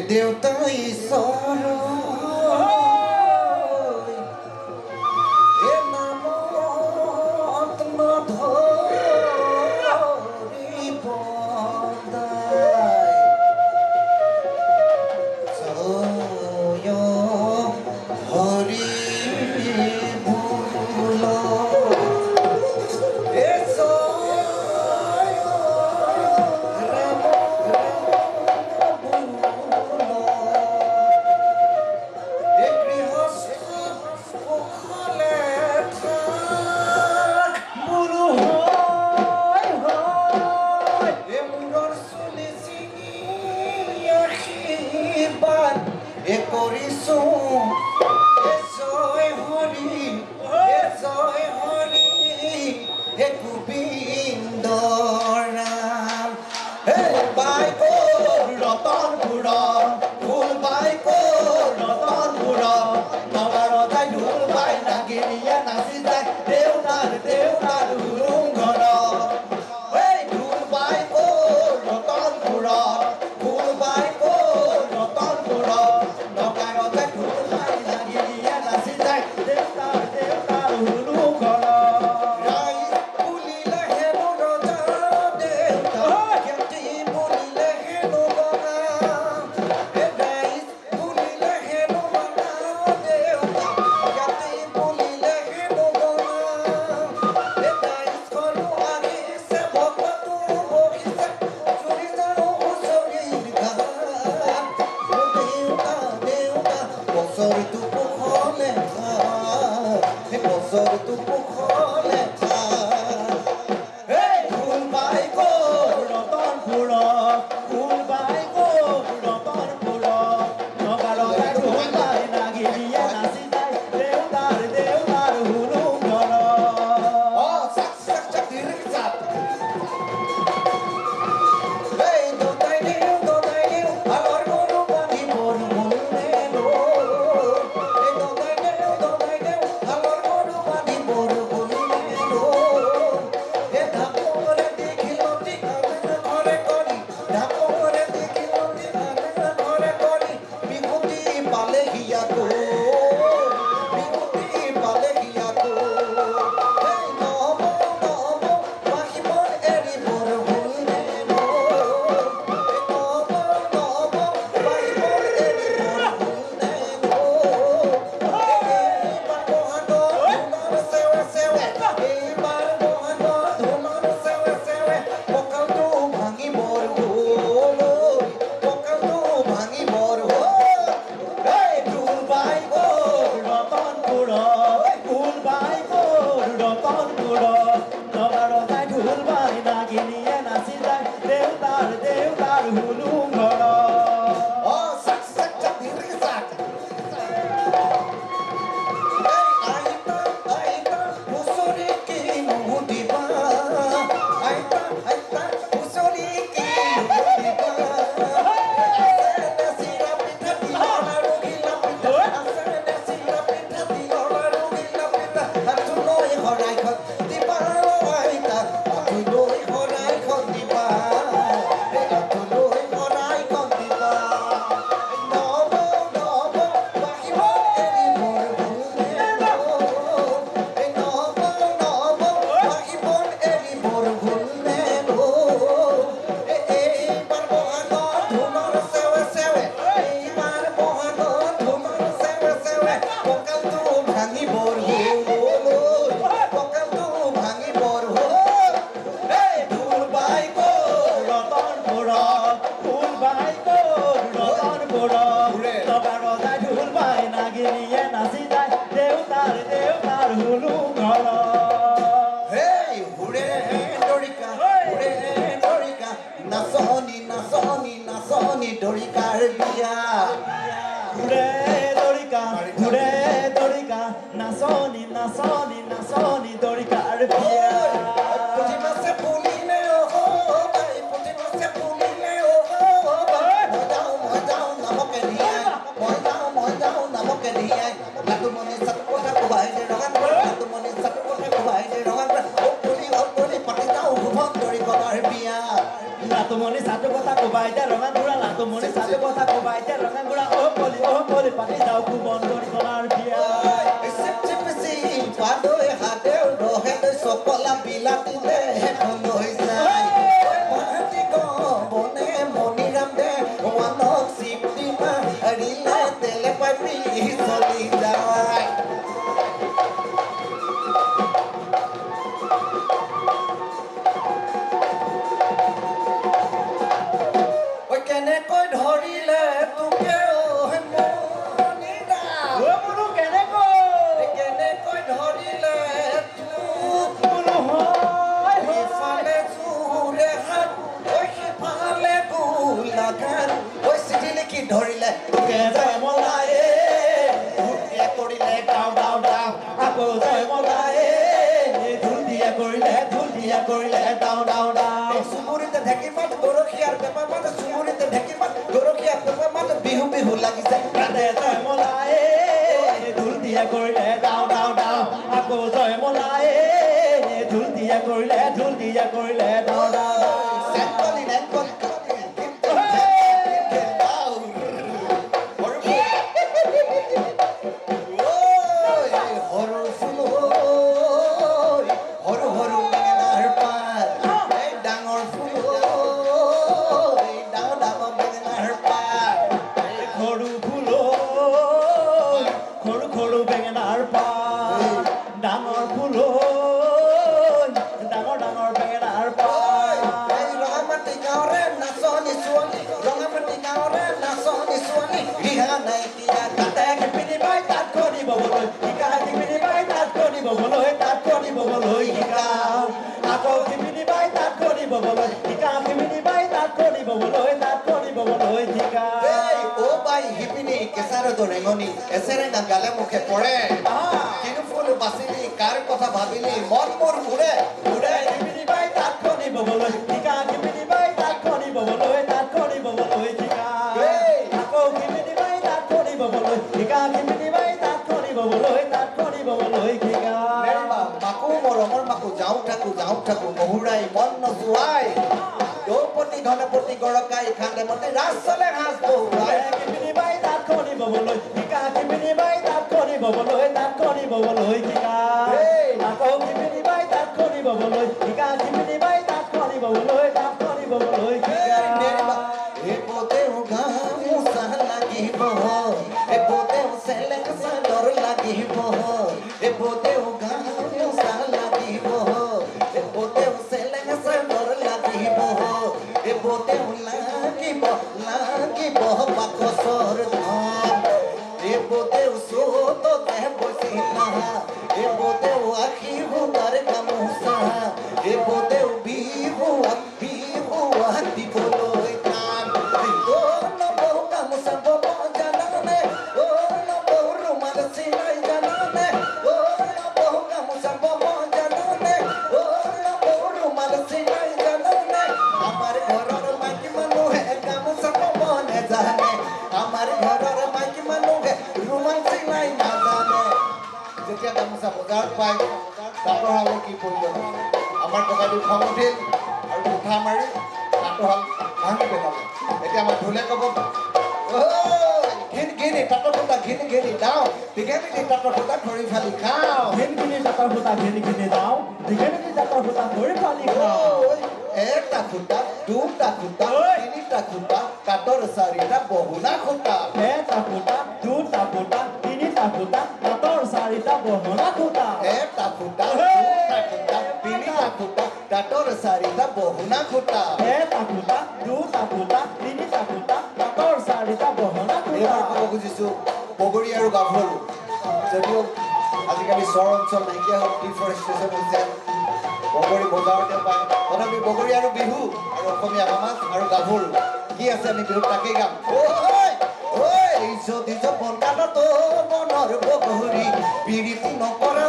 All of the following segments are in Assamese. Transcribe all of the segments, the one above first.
দেউতা ঈশ্বৰ এ নামত নধৰিব দায় জয় হৰি বোল এ জয় Ram Lato moni satu kota kubai, roma dura lato moni satu kota kubai, যাওঁ কুবন কৰি তলাৰ বিয়া পাদৈ হাতে ৰহে চকলা বিলাতীলে লৈ যায় পাতি বনে মণিৰাম দে ওৱানক চিপটি মাৰিলে তেলে পাপি চলি যায় কেনেকৈ ধৰিলে তোকে কেনেকৈ ধৰিলে ইফালে জোৰে হাত সিফালে গোলাঘাট চিঠি লিখি ধৰিলে তোকে জয় মলায়ে কৰিলে গাওঁ গাওঁ গাওঁ আকৌ জয় মলায়ে ঢোল দিয়া কৰিলে ডাওঁ ডাওঁ ডাওঁ চুবুৰীতে ঢেঁকী মাত গৰখীয়াৰ বেপাৰ মাত চুবুৰীতে ঢেঁকী মাত গৰখীয়াৰ বেপাৰ মাত বিহু বিহু লাগিছে কান্দে জয় মলায়ে ঢোল দিয়া কৰিলে ডাওঁ ডাওঁ ডাওঁ আকৌ জয় মলায়ে ঢোল দিয়া কৰিলে ডাওঁ ডাওঁ ডাওঁ এছেৰেঙা গালে মুখে পৰে কিন্তু ফুল বাচিলি কাৰ কথা ভাবিলি মন মোৰ ঘূৰে ঘূৰে কিমিনি বাই তাত খনি ববলৈ টিকা কিমিনি বাই তাত খনি ববলৈ তাত খনি ববলৈ টিকা আকৌ কিমিনি বাই তাত খনি ববলৈ টিকা কিমিনি বাই তাত খনি ববলৈ তাত খনি ববলৈ টিকা মাকো মৰমৰ মাকো যাওঁ থাকো মহুৰাই মন নোযোৱাই দ্ৰৌপদী ঘনপতি গৰকাই খান্দে মতে ৰাজ চলে সাজ বহুৱাই কিমিনি বাই তাত খনি ববলৈ টিকা কিমিনি বাই তাত খনি ববলৈ তাত খনি ববলৈ টিকা আকৌ কিমিনি বাই তাত খনি ববলৈ টিকা কিমিনি বাই তাত খনি ববলৈ তাত খনি ববলৈ টিকা এপতেও গামোচা লাগিব এপতেও চেলেং চাদৰ লাগিব এপতেও গামোচা লাগিব এপতেও চেলেং চাদৰ লাগিব এপতেও লাগিব বাকচৰ ধন এপতেও চোততে বচিলা এপতেও আখি ভুঙাৰ গামোচা এপতেও বিহু দিবলৈ কাম নবৌ গামোচা বব জানানে নবৌ ৰুমাল চিলাই জানানে নবৌ গামোচা বব জানানে নবৌ ৰুমাল চিলাই জানানে আমাৰ ঘৰৰ মাইকী মানুহে গামোচা বব নেজানে আমাৰ ঘৰৰ মাইকী মানুহে ৰুমাল চিলাই নাজানে যেতিয়া গামোচা বজাৰত পাই তাঁতৰ শালে কি প্ৰয়োজন আমাৰ ককাইদেউ খং উঠিল আৰু উঠা মাৰি তাঁতৰ শাল ভাঙি পেলালে এতিয়া আমাৰ ঢোলে ক'ব ঘিনি তাঁতৰ সূতা ঘিনি যাওঁ দীঘেনি তাঁতৰ সূতা ধৰি ফালি খাওঁ ঘিনি তাঁতৰ সূতা ঘিনি যাওঁ দীঘেনি তাঁতৰ সূতা ধৰি ফালি খাওঁ এটা খুঁটা দুটা খুঁটা তিনিটা খুঁটা কাঠৰ চাৰিটা বহুনা খুঁটা এটা খুঁটা দুটা খুঁটা তিনিটা খুঁটা কাঠৰ চাৰিটা বহুনা খুঁটা এটা খুঁটা দুটা খুঁটা তিনিটা খুঁটা কাঠৰ চাৰিটা বহুনা খুঁটা এটা খুঁটা দুটা খুঁটা তিনিটা খুঁটা কাঠৰ চাৰিটা বহুনা খুঁটা এইবাৰ ক'ব খুজিছোঁ বগৰী আৰু গাভৰু যদিও আজিকালি চহৰ অঞ্চল নাইকিয়া হ'ল ডিফৰেষ্টেশ্যন হৈছে বগৰী বজাৰতে পায় তথাপি বগৰী আৰু বিহু আৰু অসমীয়া সমাজ আৰু গাভৰু কি আছে আমি বিহুত তাকেই গাম যদি বনকাটো মনৰ বগৰী পিৰিতি নকৰা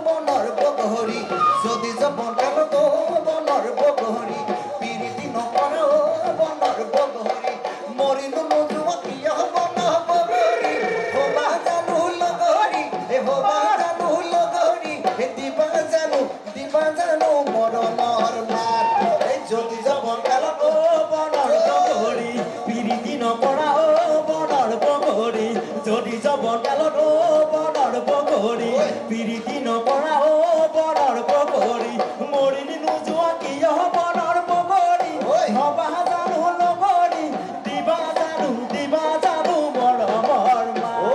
মনৰ বগৰী যদি বনকাটো মনৰ বগৰী পিৰিতি নকৰা মনৰ বগৰী মৰিলো নোযোৱা কিয় বন বগৰী হবা জানো লগৰী হবা জানো লগৰী দিবা জানো মৰণৰ মাত যদি বনকাটো মনৰ বগৰী পিৰিতি নকৰা বনৰ বগৰী যদি বনকালত বনৰ বগৰী প্ৰীতি নকৰা বনৰ বগৰী মৰিনি নোযোৱা কিয় বনৰ বগৰী হবা জানো লগৰী দিবা জানো মৰমৰ মা ঐ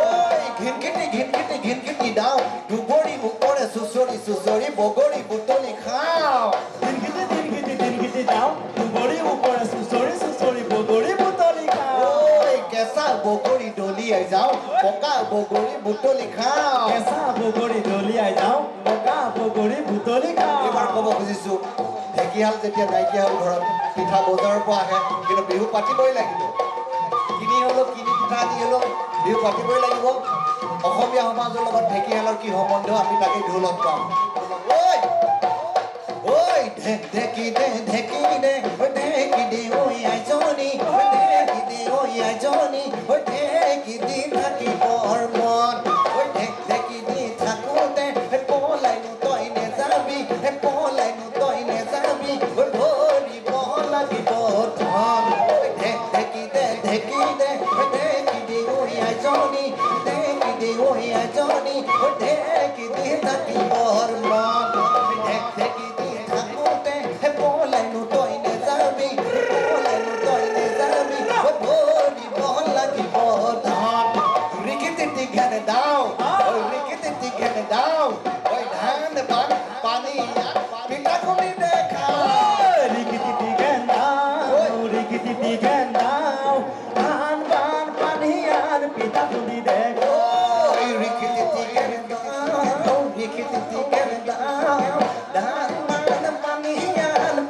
ঘিনকিটি দাও দুবৰি ওপৰে চুচৰি বগৰী বুটলি খাও দিনকিটি যাওঁ দুবৰি ওপৰে চুচৰি বগৰী বুটলি খাওঁ ঐ কেঁচা বগৰী দলিয়াই যাও পকা বগৰী বুটলি খাও কেঁচা বগৰী দলিয়াই যাওঁ পকা বগৰী বুটলি খাওঁ এইবাৰ ক'ব খুজিছো ঢেকীয়াল যেতিয়া নাইকিয়া হ'ল ঘৰত পিঠা বজাৰৰ পৰা আহে কিন্তু বিহু পাতিবই লাগিব কিনি পিঠা দি হ'লেও বিহু পাতিবই লাগিব অসমীয়া সমাজৰ লগত ঢেকীয়ালৰ কি সম্বন্ধ আমি তাকে ঢোলত গাম ঐ ঢেকি দে ঐ আইজনী ঢেকি দি থাকিবৰ মন ঐ ঢেকি দি থাকোঁতে পলাইনো তই নেযাবি ঐ ধৰিব লাগিব ধন ঢেকি দে ঐ আইজনী ঢেকি দি থাকিবৰ মন ঢেকি দি থাকোঁতে পলাইনো তই নেযাবি ঐ ধৰিব লাগিব ধন ৰিকিটি ঘেনে দাও ঐ ধান পানী পিঠা খুলি দেখা ৰিকিটি গেন্দাও আন বান পানী আন পিঠা খুলি দেখ ঐ ৰিকিটি ঘেনে দাও ধান পানী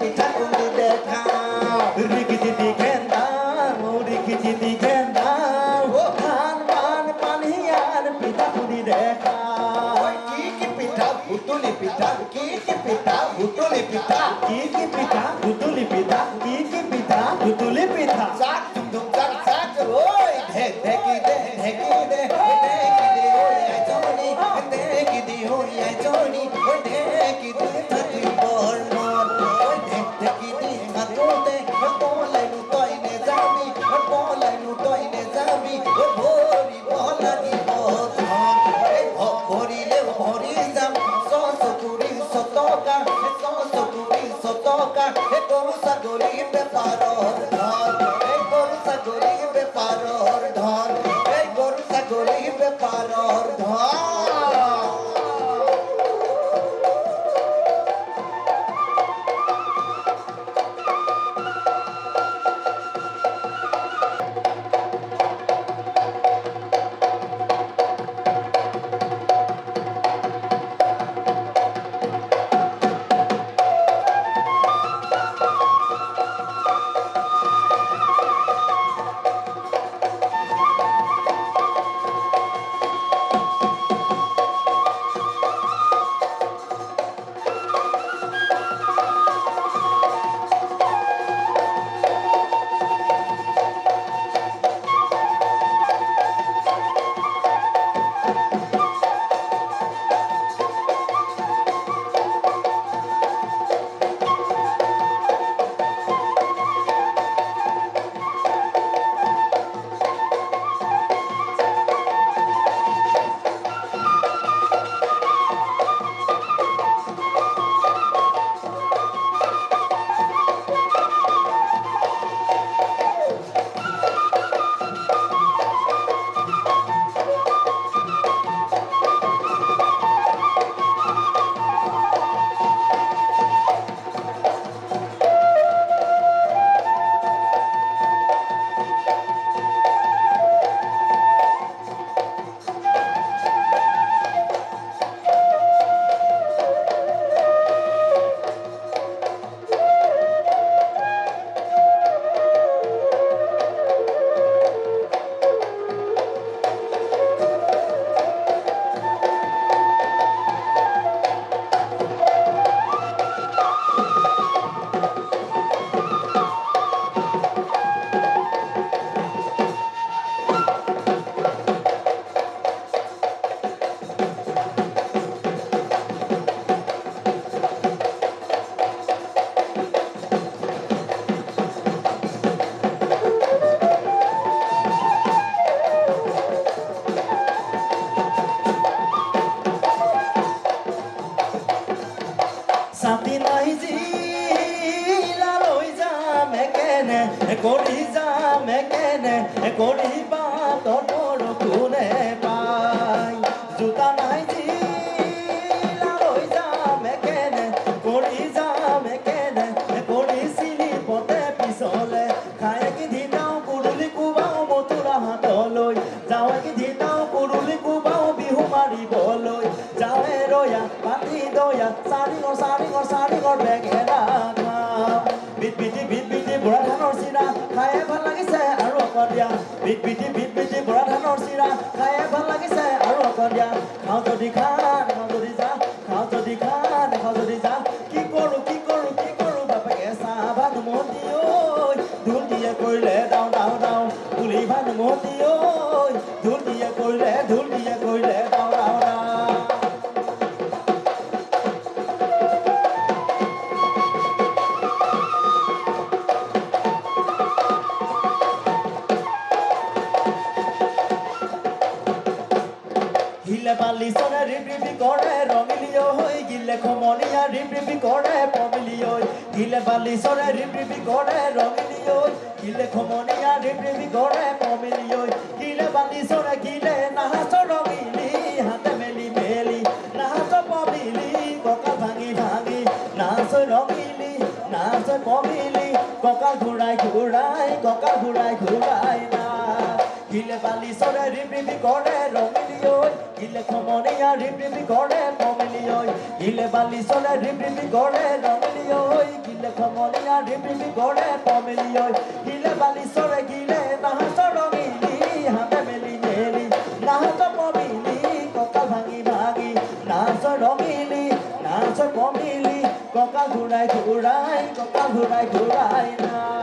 পিঠা খুলি দেখা ৰিকিটি গেন্দাও আন বান পানী আন পিঠা খুলি দেখা কি পিঠা ভুতুলি পিঠা কি পিঠা ভুতুলি পিঠা কি পিঠা ভুতুলি পিঠা চাক ধুম চাক ঐ ঢেকি দে ঐ আইজনী ঢেকি দি থাকিবৰ মন ঐ ঢেকি দি থাকোঁতে পলাইনো তই নেযাবি ঐ ভৰিব লাগিব ধন ভৰিলে ভৰি যাম চকুৰি চটকা গৰু ছাগলী বেপাৰৰ ধন গৰু ছাগলী বেপাৰৰ ধন কৰিবা ততৰ কোনে পাই জোতা নাই জিলা লৈ যাম একেনে কৰি যাম একেনে কৰি চিনি পতে পিছলে খাই কি দিনাও কুৰুলি কোবাও মথুৰা হাতলৈ যাওঁ কি দিনাও কুৰুলি কোবাও বিহু মাৰিবলৈ যাৱে ৰয়া পাতি দয়া চাৰিঙৰ বেঙেনা খাওঁ বিট বিটি বুঢ়া ধানৰ চিৰা খায়ে ভাল লাগিছে আৰু অকণ দিয়া বিট বিটি বুঢ়া ধানৰ চিৰা খায়ে ভাল লাগিছে আৰু অকণ দিয়া খাওঁ যদি খা নাখাওঁ যদি যা খাওঁ যদি খা নাখাওঁ যদি যা কি কৰোঁ বাপেকে চাহ ভানুমতি ঐ ঢোল দিয়ে কৰিলে ডাও পুলি ভানুমতি ঐ ঢোল দিয়ে কৰিলে ডাও হিলে বালি চৰে ৰিপি কৰে ৰঙিলিও হৈ গিলে খমনীয়া ৰিপি কৰে পমিলিও হিলে বালি চৰে ৰিপি কৰে ৰঙিলিও গিলে খমনীয়া ৰিপি কৰে পমিলিও হিলে বালি চৰে গিলে নাহাচ ৰঙিলি হাতে মেলি নাহাচ পমিলি কঁকাল ভাঙি নাচ ৰঙিলি নাচ পমিলি কঁকাল ঘূৰাই না হিলে বালি চৰে ৰিপি কৰে ৰঙিলিও গিলে খমনীয়া ৰিপি কৰে পমিলিও হিলে বালি চৰে ৰিপি কৰে ৰঙিলিও গিলে খমনীয়া ৰিপি কৰে পমিলিও হিলে বালি চৰে গিলে নাহাচ ৰঙিলি হাতে মেলি নাহাচ পমিলি কঁকাল ভাঙি নাচ ৰঙিলি নাচ পমিলি কঁকাল ঘূৰাই না